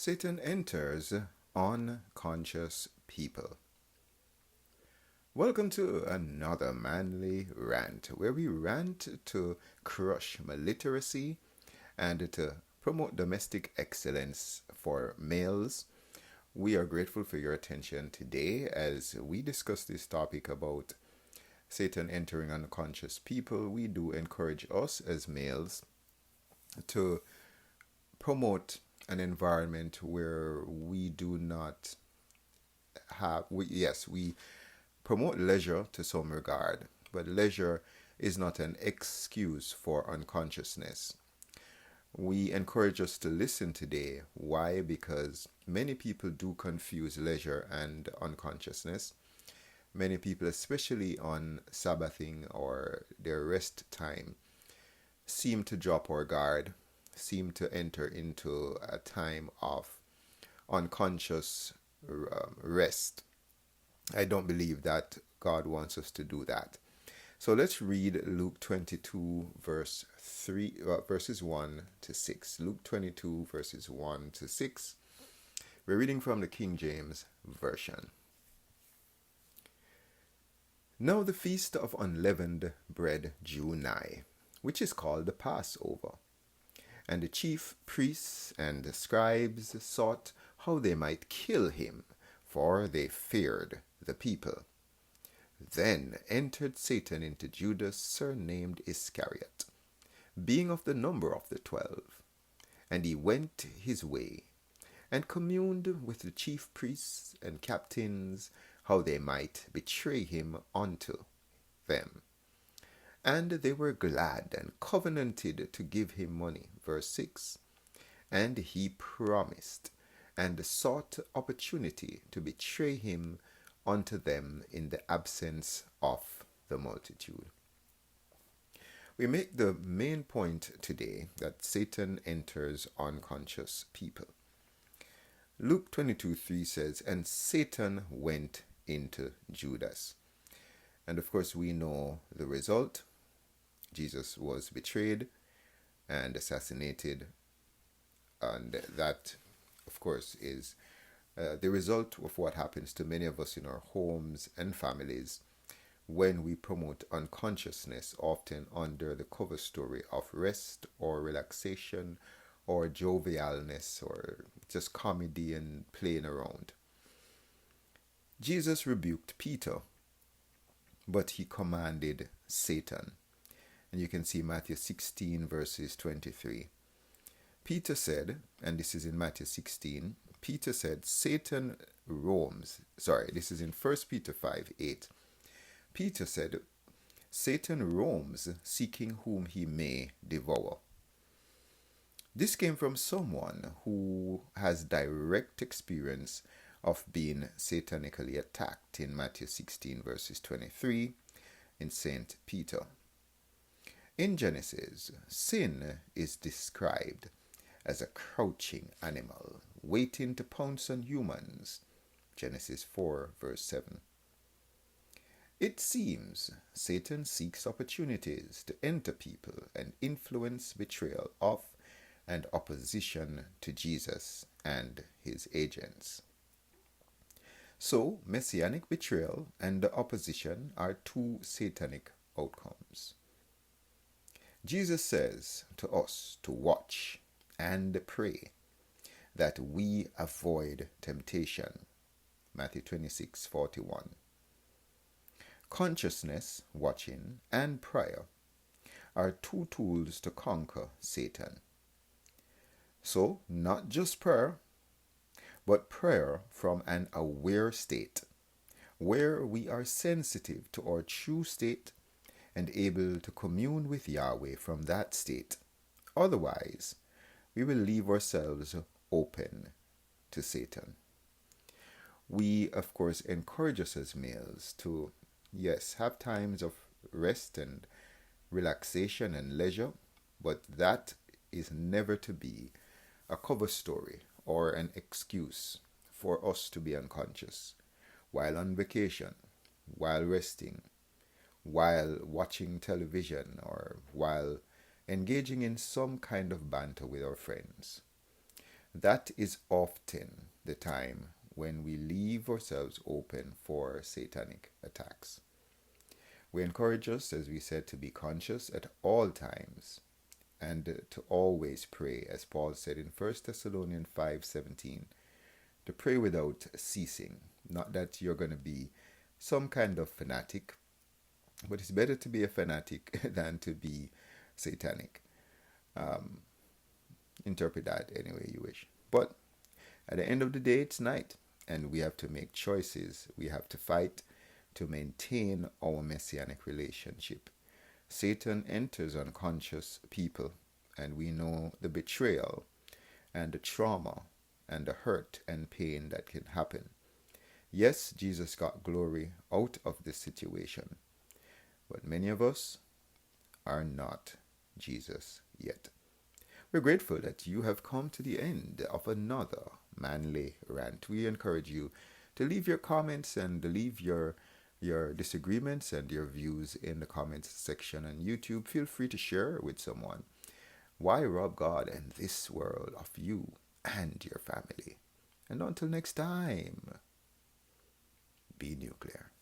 Satan enters unconscious people. Welcome to another manly rant, where we rant to crush maliteracy and to promote domestic excellence for males. We are grateful for your attention today as we discuss this topic about Satan entering unconscious people. We do encourage us as males to promote an environment where we do not we promote leisure to some regard, but leisure is not an excuse for unconsciousness. We encourage us to listen today. Why? Because many people do confuse leisure and unconsciousness. Many people, especially on Sabbathing or their rest time, seem to drop our guard, seem to enter into a time of unconscious rest. I don't believe that God wants us to do that. So let's read Luke 22 verses 1 to 6. Luke 22 verses 1 to 6. We're reading from the King James Version. Now the feast of unleavened bread drew nigh, which is called the Passover. And the chief priests and the scribes sought how they might kill him, for they feared the people. Then entered Satan into Judas, surnamed Iscariot, being of the number of the 12. And he went his way, and communed with the chief priests and captains how they might betray him unto them. And they were glad and covenanted to give him money. Verse 6. And he promised and sought opportunity to betray him unto them in the absence of the multitude. We make the main point today that Satan enters unconscious people. Luke 22:3 says, and Satan went into Judas. And of course we know the result. Jesus was betrayed and assassinated, and that of course is the result of what happens to many of us in our homes and families when we promote unconsciousness, often under the cover story of rest or relaxation or jovialness or just comedy and playing around. Jesus rebuked Peter, but he commanded Satan. And you can see Matthew 16 verses 23. Peter said, and this is in Matthew 16, Peter said, Satan roams. Sorry, this is in 1 Peter 5:8. Peter said, Satan roams, seeking whom he may devour. This came from someone who has direct experience of being satanically attacked in Matthew 16 verses 23 in St. Peter. In Genesis, sin is described as a crouching animal waiting to pounce on humans. Genesis 4 verse 7. It seems Satan seeks opportunities to enter people and influence betrayal of and opposition to Jesus and his agents. So, messianic betrayal and opposition are two satanic outcomes. Jesus says to us to watch and pray that we avoid temptation. Matthew 26:41. Consciousness, watching, and prayer are two tools to conquer Satan. So, not just prayer, but prayer from an aware state, where we are sensitive to our true state and able to commune with Yahweh from that state. Otherwise, we will leave ourselves open to Satan. We, of course, encourage us as males to, yes, have times of rest and relaxation and leisure, but that is never to be a cover story or an excuse for us to be unconscious while on vacation, while resting, while watching television, or while engaging in some kind of banter with our friends. That is often the time when we leave ourselves open for satanic attacks. We encourage us, as we said, to be conscious at all times and to always pray, as Paul said in 1 Thessalonians 5:17, to pray without ceasing. Not that you're going to be some kind of fanatic, but it's better to be a fanatic than to be satanic. Interpret that any way you wish. But at the end of the day, it's night, and we have to make choices. We have to fight to maintain our messianic relationship. Satan enters unconscious people, and we know the betrayal and the trauma and the hurt and pain that can happen. Yes, Jesus got glory out of this situation, but many of us are not Jesus yet. We're grateful that you have come to the end of another manly rant. We encourage you to leave your comments and leave your disagreements and your views in the comments section on YouTube. Feel free to share with someone. Why rob God and this world of you and your family? And until next time, be nuclear.